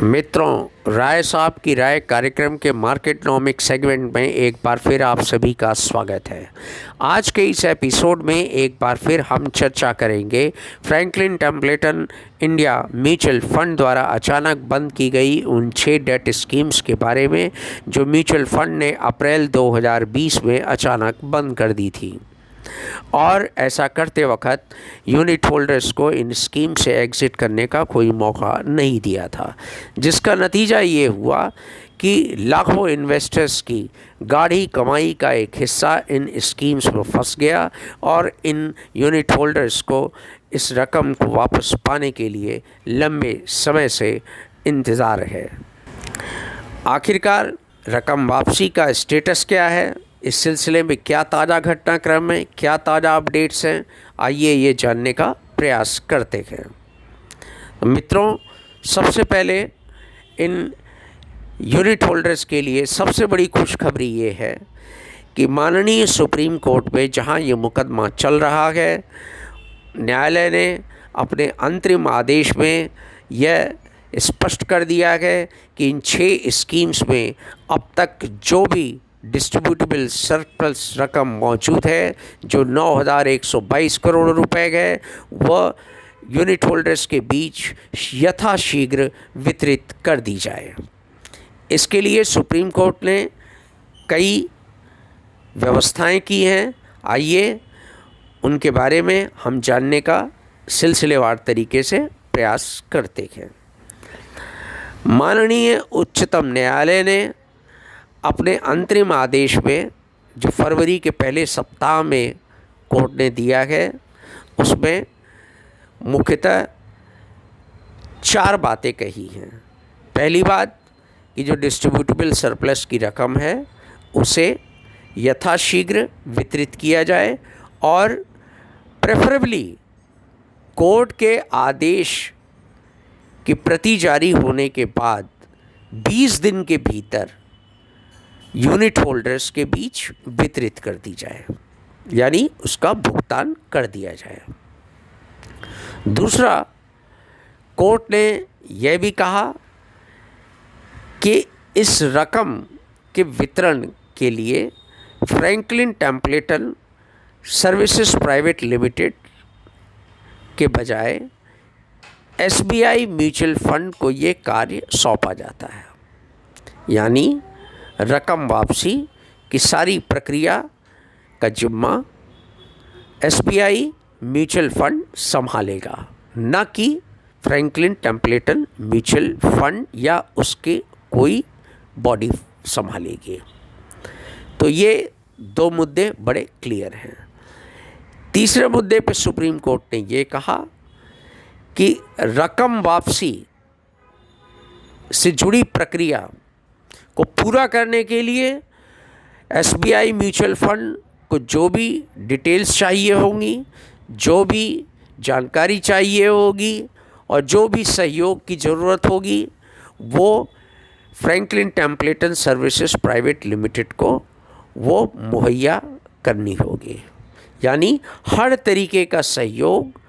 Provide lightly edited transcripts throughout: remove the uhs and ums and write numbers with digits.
मित्रों, राय साहब की राय कार्यक्रम के मार्केटनॉमिक सेगमेंट में एक बार फिर आप सभी का स्वागत है। आज के इस एपिसोड में एक बार फिर हम चर्चा करेंगे Franklin Templeton India mutual fund द्वारा अचानक बंद की गई उन 6 डेट स्कीम्स के बारे में जो म्यूचुअल फंड ने अप्रैल 2020 में अचानक बंद कर दी थी और ऐसा करते वक्त यूनिट होल्डर्स को इन स्कीम से एग्ज़िट करने का कोई मौका नहीं दिया था, जिसका नतीजा ये हुआ कि लाखों इन्वेस्टर्स की गाढ़ी कमाई का एक हिस्सा इन स्कीम्स में फंस गया और इन यूनिट होल्डर्स को इस रकम को वापस पाने के लिए लंबे समय से इंतज़ार है। आखिरकार रकम वापसी का स्टेटस क्या है, इस सिलसिले में क्या ताज़ा घटनाक्रम है, क्या ताज़ा अपडेट्स हैं, आइए ये जानने का प्रयास करते हैं। मित्रों, सबसे पहले इन यूनिट होल्डर्स के लिए सबसे बड़ी खुशखबरी ये है कि माननीय सुप्रीम कोर्ट में जहां ये मुकदमा चल रहा है, न्यायालय ने अपने अंतरिम आदेश में यह स्पष्ट कर दिया है कि इन 6 स्कीम्स में अब तक जो भी डिस्ट्रीब्यूटेबल सरप्लस रकम मौजूद है, जो 9,122 करोड़ रुपए है, वह यूनिट होल्डर्स के बीच यथाशीघ्र वितरित कर दी जाए। इसके लिए सुप्रीम कोर्ट ने कई व्यवस्थाएं की हैं। आइए उनके बारे में हम जानने का सिलसिलेवार तरीके से प्रयास करते हैं। माननीय उच्चतम न्यायालय ने अपने अंतरिम आदेश में, जो फरवरी के पहले सप्ताह में कोर्ट ने दिया है, उसमें मुख्यतः 4 बातें कही हैं। पहली बात कि जो डिस्ट्रीब्यूटेबल सरप्लस की रकम है उसे यथाशीघ्र वितरित किया जाए और प्रेफरेबली कोर्ट के आदेश की प्रति जारी होने के बाद 20 दिन के भीतर यूनिट होल्डर्स के बीच वितरित कर दी जाए, यानी उसका भुगतान कर दिया जाए। दूसरा, कोर्ट ने यह भी कहा कि इस रकम के वितरण के लिए Franklin Templeton services private limited के बजाय SBI म्यूचुअल फंड को ये कार्य सौंपा जाता है, यानी रकम वापसी की सारी प्रक्रिया का जिम्मा SBI म्यूचुअल फंड संभालेगा, न कि फ्रैंकलिन टेम्पलेटन म्यूचुअल फंड या उसके कोई बॉडी संभालेगी। तो ये 2 मुद्दे बड़े क्लियर हैं। तीसरे मुद्दे पे सुप्रीम कोर्ट ने ये कहा कि रकम वापसी से जुड़ी प्रक्रिया को पूरा करने के लिए SBI म्यूचुअल फंड को जो भी डिटेल्स चाहिए होंगी, जो भी जानकारी चाहिए होगी और जो भी सहयोग की ज़रूरत होगी, वो Franklin Templeton services private limited को वो मुहैया करनी होगी। यानी हर तरीके का सहयोग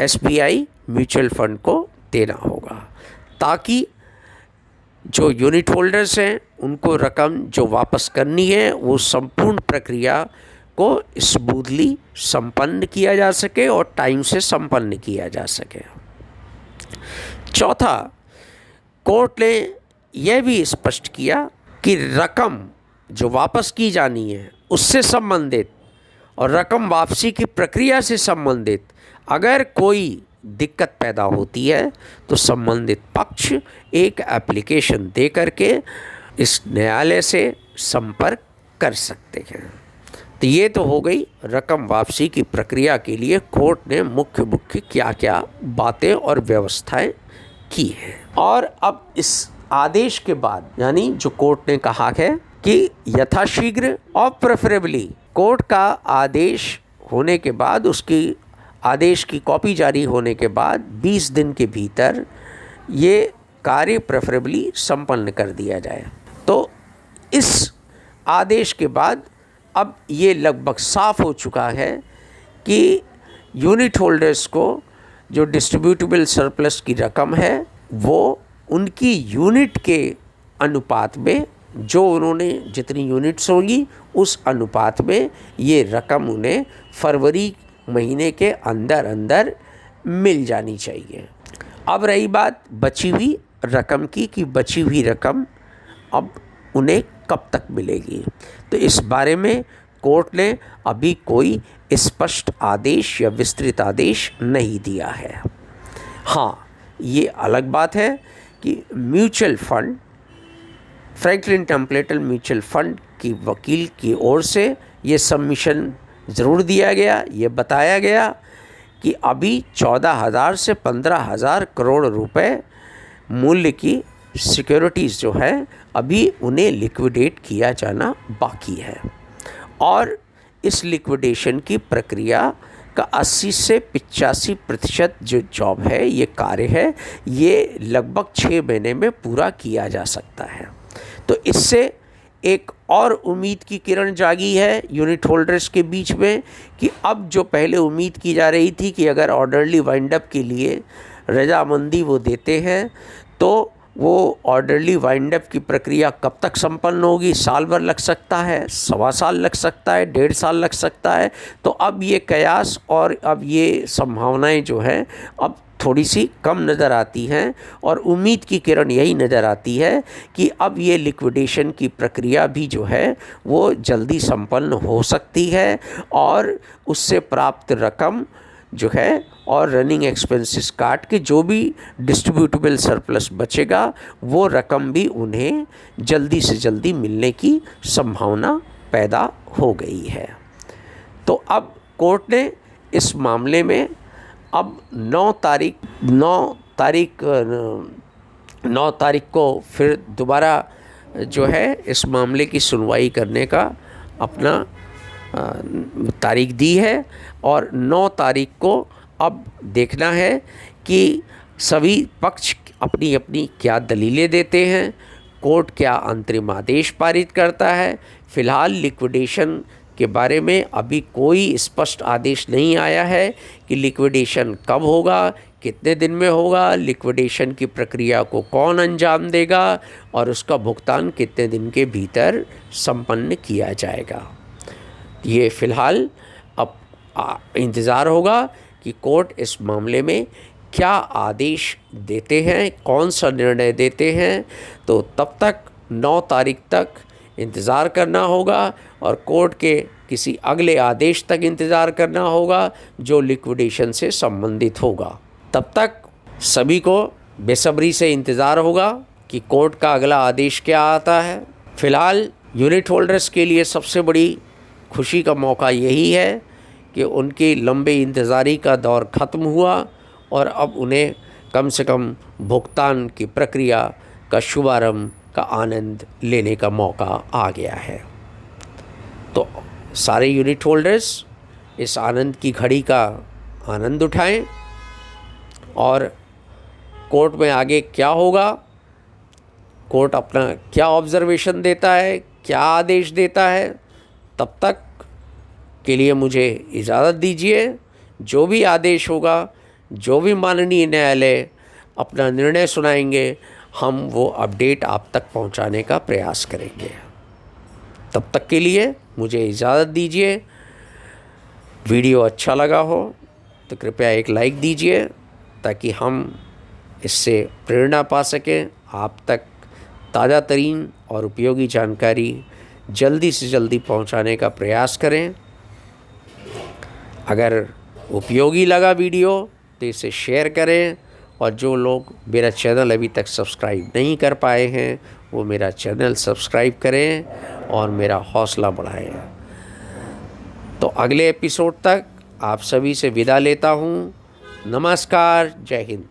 SBI म्यूचुअल फंड को देना होगा, ताकि जो यूनिट होल्डर्स हैं उनको रकम जो वापस करनी है वो संपूर्ण प्रक्रिया को स्मूथली संपन्न किया जा सके और टाइम से संपन्न किया जा सके। चौथा, कोर्ट ने यह भी स्पष्ट किया कि रकम जो वापस की जानी है उससे संबंधित और रकम वापसी की प्रक्रिया से संबंधित अगर कोई दिक्कत पैदा होती है तो संबंधित पक्ष एक एप्लीकेशन दे करके इस न्यायालय से संपर्क कर सकते हैं। तो ये तो हो गई रकम वापसी की प्रक्रिया के लिए कोर्ट ने मुख्य क्या क्या बातें और व्यवस्थाएं की हैं। और अब इस आदेश के बाद, यानी जो कोर्ट ने कहा है कि यथाशीघ्र और प्रेफरेबली, कोर्ट का आदेश होने के बाद, उसकी आदेश की कॉपी जारी होने के बाद 20 दिन के भीतर ये कार्य प्रेफरेबली संपन्न कर दिया जाए। तो इस आदेश के बाद अब ये लगभग साफ हो चुका है कि यूनिट होल्डर्स को जो डिस्ट्रीब्यूटेबल सरप्लस की रकम है वो उनकी यूनिट के अनुपात में, जो उन्होंने जितनी यूनिट्स होंगी उस अनुपात में ये रकम उन्हें फरवरी महीने के अंदर अंदर मिल जानी चाहिए। अब रही बात बची हुई रकम की कि बची हुई रकम अब उन्हें कब तक मिलेगी, तो इस बारे में कोर्ट ने अभी कोई स्पष्ट आदेश या विस्तृत आदेश नहीं दिया है। हाँ, ये अलग बात है कि mutual fund, Franklin Templeton mutual fund की वकील की ओर से ये सबमिशन ज़रूर दिया गया, ये बताया गया कि अभी 14,000 से 15,000 करोड़ रुपए मूल्य की सिक्योरिटीज़ जो है अभी उन्हें लिक्विडेट किया जाना बाकी है, और इस लिक्विडेशन की प्रक्रिया का 80 से 85% जो जॉब है, ये कार्य है, ये लगभग 6 महीने में पूरा किया जा सकता है। तो इससे एक और उम्मीद की किरण जागी है यूनिट होल्डर्स के बीच में कि अब जो पहले उम्मीद की जा रही थी कि अगर ऑर्डरली वाइंड अप के लिए रजामंदी वो देते हैं तो वो ऑर्डरली वाइंड अप की प्रक्रिया कब तक संपन्न होगी, साल भर लग सकता है, 1.25 साल लग सकता है, 1.5 साल लग सकता है। तो अब ये कयास और अब ये संभावनाएं जो हैं अब थोड़ी सी कम नज़र आती हैं, और उम्मीद की किरण यही नज़र आती है कि अब ये लिक्विडेशन की प्रक्रिया भी जो है वो जल्दी संपन्न हो सकती है, और उससे प्राप्त रकम जो है और रनिंग एक्सपेंसेस काट के जो भी डिस्ट्रीब्यूटेबल सरप्लस बचेगा वो रकम भी उन्हें जल्दी से जल्दी मिलने की संभावना पैदा हो गई है। तो अब कोर्ट ने इस मामले में अब 9 तारीख को फिर दोबारा जो है इस मामले की सुनवाई करने का अपना तारीख दी है, और 9 तारीख को अब देखना है कि सभी पक्ष अपनी अपनी क्या दलीलें देते हैं, कोर्ट क्या अंतरिम आदेश पारित करता है। फ़िलहाल लिक्विडेशन के बारे में अभी कोई स्पष्ट आदेश नहीं आया है कि लिक्विडेशन कब होगा, कितने दिन में होगा, लिक्विडेशन की प्रक्रिया को कौन अंजाम देगा और उसका भुगतान कितने दिन के भीतर संपन्न किया जाएगा। ये फ़िलहाल अब इंतज़ार होगा कि कोर्ट इस मामले में क्या आदेश देते हैं, कौन सा निर्णय देते हैं। तो तब तक 9 तारीख तक इंतज़ार करना होगा और कोर्ट के किसी अगले आदेश तक इंतज़ार करना होगा जो लिक्विडेशन से संबंधित होगा। तब तक सभी को बेसब्री से इंतज़ार होगा कि कोर्ट का अगला आदेश क्या आता है। फ़िलहाल यूनिट होल्डर्स के लिए सबसे बड़ी खुशी का मौका यही है कि उनकी लंबे इंतज़ारी का दौर ख़त्म हुआ और अब उन्हें कम से कम भुगतान की प्रक्रिया का शुभारंभ का आनंद लेने का मौका आ गया है। तो सारे यूनिट होल्डर्स इस आनंद की घड़ी का आनंद उठाएं, और कोर्ट में आगे क्या होगा, कोर्ट अपना क्या ऑब्जर्वेशन देता है, क्या आदेश देता है, तब तक के लिए मुझे इजाज़त दीजिए। जो भी आदेश होगा, जो भी माननीय न्यायालय अपना निर्णय सुनाएंगे, हम वो अपडेट आप तक पहुंचाने का प्रयास करेंगे। तब तक के लिए मुझे इजाज़त दीजिए। वीडियो अच्छा लगा हो तो कृपया एक लाइक दीजिए ताकि हम इससे प्रेरणा पा सकें, आप तक ताज़ा तरीन और उपयोगी जानकारी जल्दी से जल्दी पहुंचाने का प्रयास करें। अगर उपयोगी लगा वीडियो तो इसे शेयर करें, और जो लोग मेरा चैनल अभी तक सब्सक्राइब नहीं कर पाए हैं वो मेरा चैनल सब्सक्राइब करें और मेरा हौसला बढ़ाएं। तो अगले एपिसोड तक आप सभी से विदा लेता हूँ। नमस्कार, जय हिंद।